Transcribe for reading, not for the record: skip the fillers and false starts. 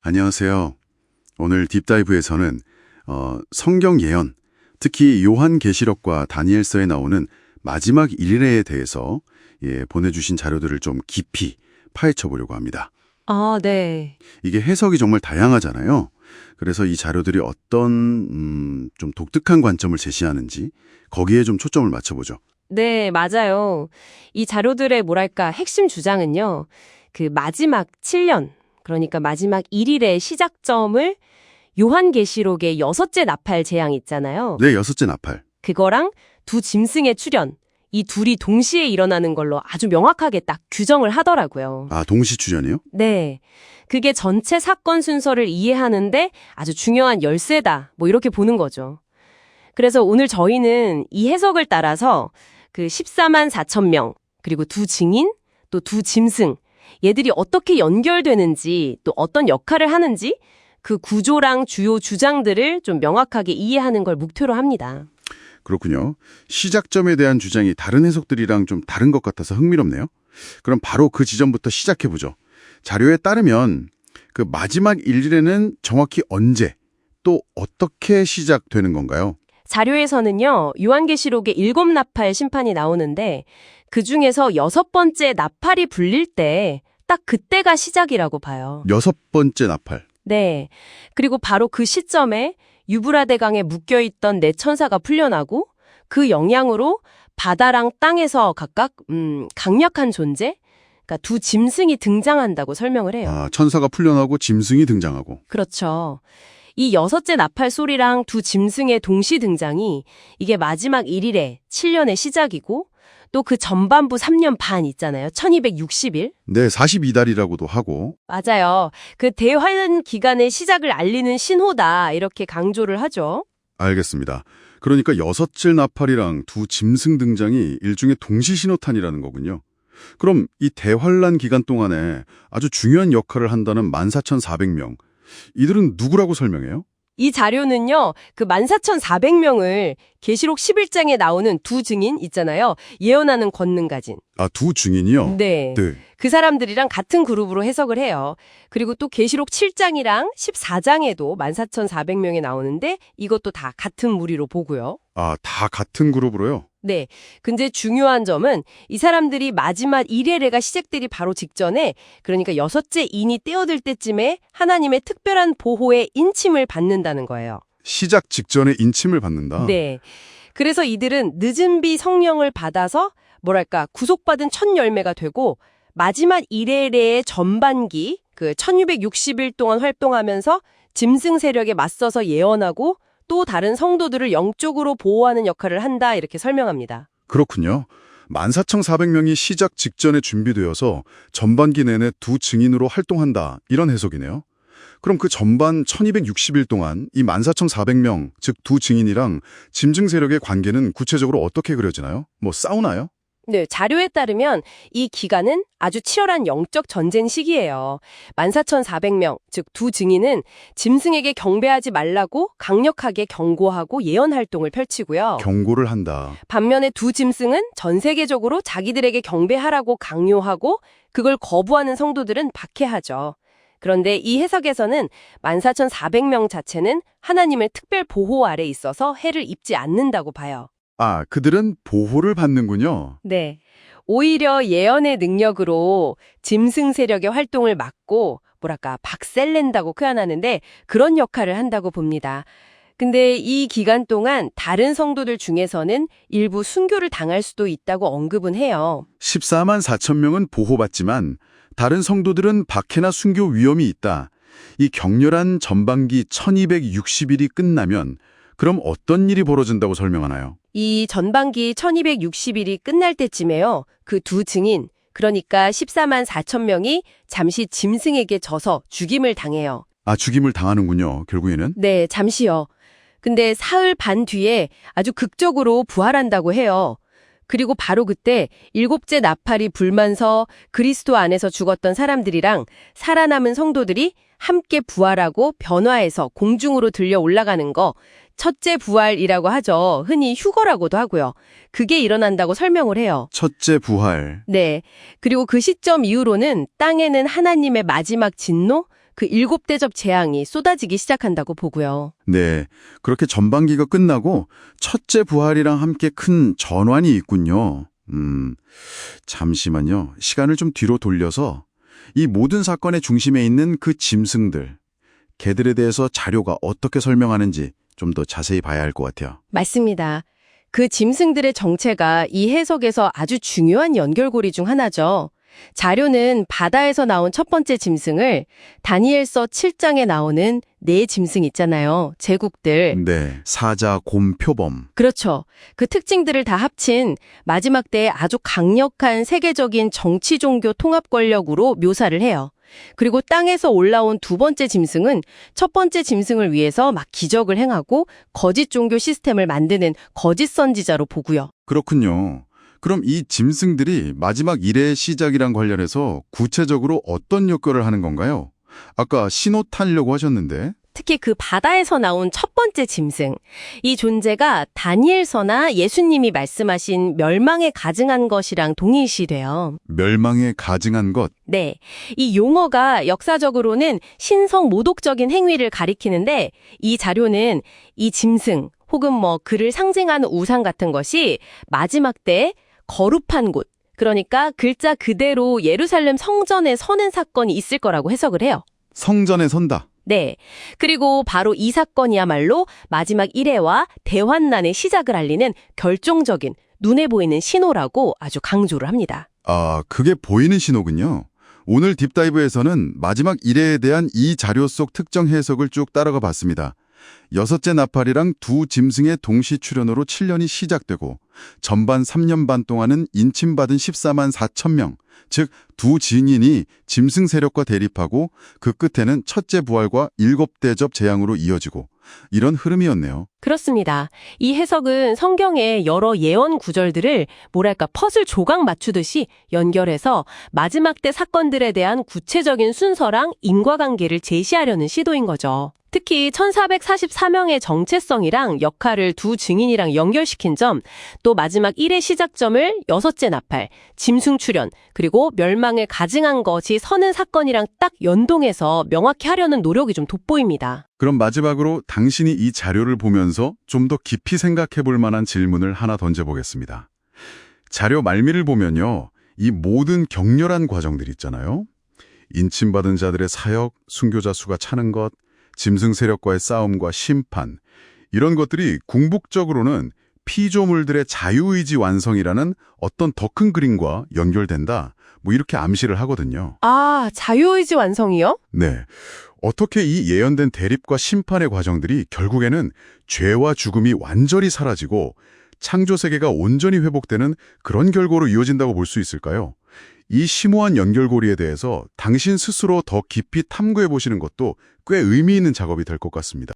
안녕하세요. 오늘 딥다이브에서는 성경 예언, 특히 요한계시록과 다니엘서에 나오는 마지막 일일에 대해서 보내주신 자료들을 좀 깊이 파헤쳐 보려고 합니다. 아, 네. 이게 해석이 정말 다양하잖아요. 그래서 이 자료들이 어떤 좀 독특한 관점을 제시하는지 거기에 좀 초점을 맞춰보죠. 네, 맞아요. 이 자료들의 핵심 주장은요. 그 마지막 7년, 그러니까 마지막 1일의 시작점을 요한계시록의 6째 나팔 재앙 있잖아요. 네, 여섯째 나팔. 그거랑 두 짐승의 출현, 이 둘이 동시에 일어나는 걸로 아주 명확하게 딱 규정을 하더라고요. 아, 동시 출연이요? 네. 그게 전체 사건 순서를 이해하는데 아주 중요한 열쇠다. 이렇게 보는 거죠. 그래서 오늘 저희는 이 해석을 따라서 그 14만 4천 명, 그리고 두 증인, 또 두 짐승, 얘들이 어떻게 연결되는지, 또 어떤 역할을 하는지 그 구조랑 주요 주장들을 좀 명확하게 이해하는 걸 목표로 합니다. 그렇군요. 시작점에 대한 주장이 다른 해석들이랑 좀 다른 것 같아서 흥미롭네요. 그럼 바로 그 지점부터 시작해보죠. 자료에 따르면 그 마지막 일일에는 정확히 언제, 또 어떻게 시작되는 건가요? 자료에서는요, 요한계시록의 7나팔 심판이 나오는데 그중에서 6번째 나팔이 불릴 때 딱 그때가 시작이라고 봐요. 여섯 번째 나팔. 네. 그리고 바로 그 시점에 유브라데 강에 묶여있던 네 천사가 풀려나고 그 영향으로 바다랑 땅에서 각각 강력한 존재, 그러니까 두 짐승이 등장한다고 설명을 해요. 아, 천사가 풀려나고 짐승이 등장하고. 그렇죠. 이 6째 나팔 소리랑 두 짐승의 동시 등장이 이게 마지막 1일의 7년의 시작이고 또 그 전반부 3년 반 있잖아요. 1260일. 네, 42달이라고도 하고. 맞아요. 그 대환란 기간의 시작을 알리는 신호다 이렇게 강조를 하죠. 알겠습니다. 그러니까 여섯째 나팔이랑 두 짐승 등장이 일종의 동시 신호탄이라는 거군요. 그럼 이 대환란 기간 동안에 아주 중요한 역할을 한다는 14,400명. 이들은 누구라고 설명해요? 이 자료는요. 그 14,400명을 계시록 11장에 나오는 두 증인 있잖아요. 예언하는 권능 가진. 아, 두 증인이요? 네. 네. 그 사람들이랑 같은 그룹으로 해석을 해요. 그리고 또 계시록 7장이랑 14장에도 14,400명이 나오는데 이것도 다 같은 무리로 보고요. 아, 다 같은 그룹으로요? 네. 근데 중요한 점은 이 사람들이 마지막 1회례가 시작되기 바로 직전에 그러니까 6째 인이 떼어들 때쯤에 하나님의 특별한 보호에 인침을 받는다는 거예요. 시작 직전에 인침을 받는다? 네. 그래서 이들은 늦은 비 성령을 받아서 구속받은 첫 열매가 되고 마지막 1회례의 전반기 그 1660일 동안 활동하면서 짐승 세력에 맞서서 예언하고 또 다른 성도들을 영적으로 보호하는 역할을 한다 이렇게 설명합니다. 그렇군요. 14,400명이 시작 직전에 준비되어서 전반기 내내 두 증인으로 활동한다. 이런 해석이네요. 그럼 그 전반 1260일 동안 이 14,400명, 즉 두 증인이랑 짐승 세력의 관계는 구체적으로 어떻게 그려지나요? 싸우나요? 네, 자료에 따르면 이 기간은 아주 치열한 영적 전쟁 시기예요. 14,400명, 즉 두 증인은 짐승에게 경배하지 말라고 강력하게 경고하고 예언 활동을 펼치고요. 경고를 한다. 반면에 두 짐승은 전 세계적으로 자기들에게 경배하라고 강요하고 그걸 거부하는 성도들은 박해하죠. 그런데 이 해석에서는 14,400명 자체는 하나님의 특별 보호 아래 있어서 해를 입지 않는다고 봐요. 아, 그들은 보호를 받는군요. 네. 오히려 예언의 능력으로 짐승 세력의 활동을 막고 박살낸다고 표현하는데 그런 역할을 한다고 봅니다. 근데 이 기간 동안 다른 성도들 중에서는 일부 순교를 당할 수도 있다고 언급은 해요. 14만 4천 명은 보호받지만 다른 성도들은 박해나 순교 위험이 있다. 이 격렬한 전반기 1260일이 끝나면 그럼 어떤 일이 벌어진다고 설명하나요? 이 전반기 1260일이 끝날 때쯤에요. 그 두 증인, 그러니까 14만 4천 명이 잠시 짐승에게 져서 죽임을 당해요. 아, 죽임을 당하는군요, 결국에는. 네, 잠시요. 근데 사흘 반 뒤에 아주 극적으로 부활한다고 해요. 그리고 바로 그때 7째 나팔이 불면서 그리스도 안에서 죽었던 사람들이랑 살아남은 성도들이 함께 부활하고 변화해서 공중으로 들려 올라가는 거, 첫째 부활이라고 하죠. 흔히 휴거라고도 하고요. 그게 일어난다고 설명을 해요. 첫째 부활. 네. 그리고 그 시점 이후로는 땅에는 하나님의 마지막 진노, 그 7대접 재앙이 쏟아지기 시작한다고 보고요. 네, 그렇게 전반기가 끝나고 첫째 부활이랑 함께 큰 전환이 있군요. 잠시만요. 시간을 좀 뒤로 돌려서 이 모든 사건의 중심에 있는 그 짐승들, 걔들에 대해서 자료가 어떻게 설명하는지 좀 더 자세히 봐야 할 것 같아요. 맞습니다. 그 짐승들의 정체가 이 해석에서 아주 중요한 연결고리 중 하나죠. 자료는 바다에서 나온 첫 번째 짐승을 다니엘서 7장에 나오는 네 짐승 있잖아요. 제국들. 네, 사자, 곰, 표범. 그렇죠. 그 특징들을 다 합친 마지막 때의 아주 강력한 세계적인 정치 종교 통합 권력으로 묘사를 해요. 그리고 땅에서 올라온 두 번째 짐승은 첫 번째 짐승을 위해서 막 기적을 행하고 거짓 종교 시스템을 만드는 거짓 선지자로 보고요. 그렇군요. 그럼 이 짐승들이 마지막 일의 시작이랑 관련해서 구체적으로 어떤 역할을 하는 건가요? 아까 신호 타려고 하셨는데. 특히 그 바다에서 나온 첫 번째 짐승. 이 존재가 다니엘서나 예수님이 말씀하신 멸망에 가증한 것이랑 동일시돼요. 멸망에 가증한 것. 네. 이 용어가 역사적으로는 신성 모독적인 행위를 가리키는데 이 자료는 이 짐승 혹은 그를 상징하는 우상 같은 것이 마지막 때에 거룩한 곳, 그러니까 글자 그대로 예루살렘 성전에 서는 사건이 있을 거라고 해석을 해요. 성전에 선다. 네. 그리고 바로 이 사건이야말로 마지막 일회와 대환난의 시작을 알리는 결정적인 눈에 보이는 신호라고 아주 강조를 합니다. 아, 그게 보이는 신호군요. 오늘 딥다이브에서는 마지막 일회에 대한 이 자료 속 특정 해석을 쭉 따라가 봤습니다. 여섯째 나팔이랑 두 짐승의 동시 출현으로 7년이 시작되고 전반 3년 반 동안은 인침받은 14만 4천 명, 즉 두 증인이 짐승 세력과 대립하고 그 끝에는 첫째 부활과 7대접 재앙으로 이어지고 이런 흐름이었네요. 그렇습니다. 이 해석은 성경의 여러 예언 구절들을 퍼즐 조각 맞추듯이 연결해서 마지막 때 사건들에 대한 구체적인 순서랑 인과관계를 제시하려는 시도인 거죠. 특히 1444명의 정체성이랑 역할을 두 증인이랑 연결시킨 점, 또 마지막 1의 시작점을 여섯째 나팔, 짐승 출현, 그리고 멸망을 가증한 것이 서는 사건이랑 딱 연동해서 명확히 하려는 노력이 좀 돋보입니다. 그럼 마지막으로 당신이 이 자료를 보면서 좀 더 깊이 생각해 볼 만한 질문을 하나 던져보겠습니다. 자료 말미를 보면요. 이 모든 격렬한 과정들 있잖아요. 인침받은 자들의 사역, 순교자 수가 차는 것, 짐승 세력과의 싸움과 심판, 이런 것들이 궁극적으로는 피조물들의 자유의지 완성이라는 어떤 더 큰 그림과 연결된다. 이렇게 암시를 하거든요. 아, 자유의지 완성이요? 네. 어떻게 이 예언된 대립과 심판의 과정들이 결국에는 죄와 죽음이 완전히 사라지고 창조 세계가 온전히 회복되는 그런 결과로 이어진다고 볼 수 있을까요? 이 심오한 연결고리에 대해서 당신 스스로 더 깊이 탐구해 보시는 것도 꽤 의미 있는 작업이 될 것 같습니다.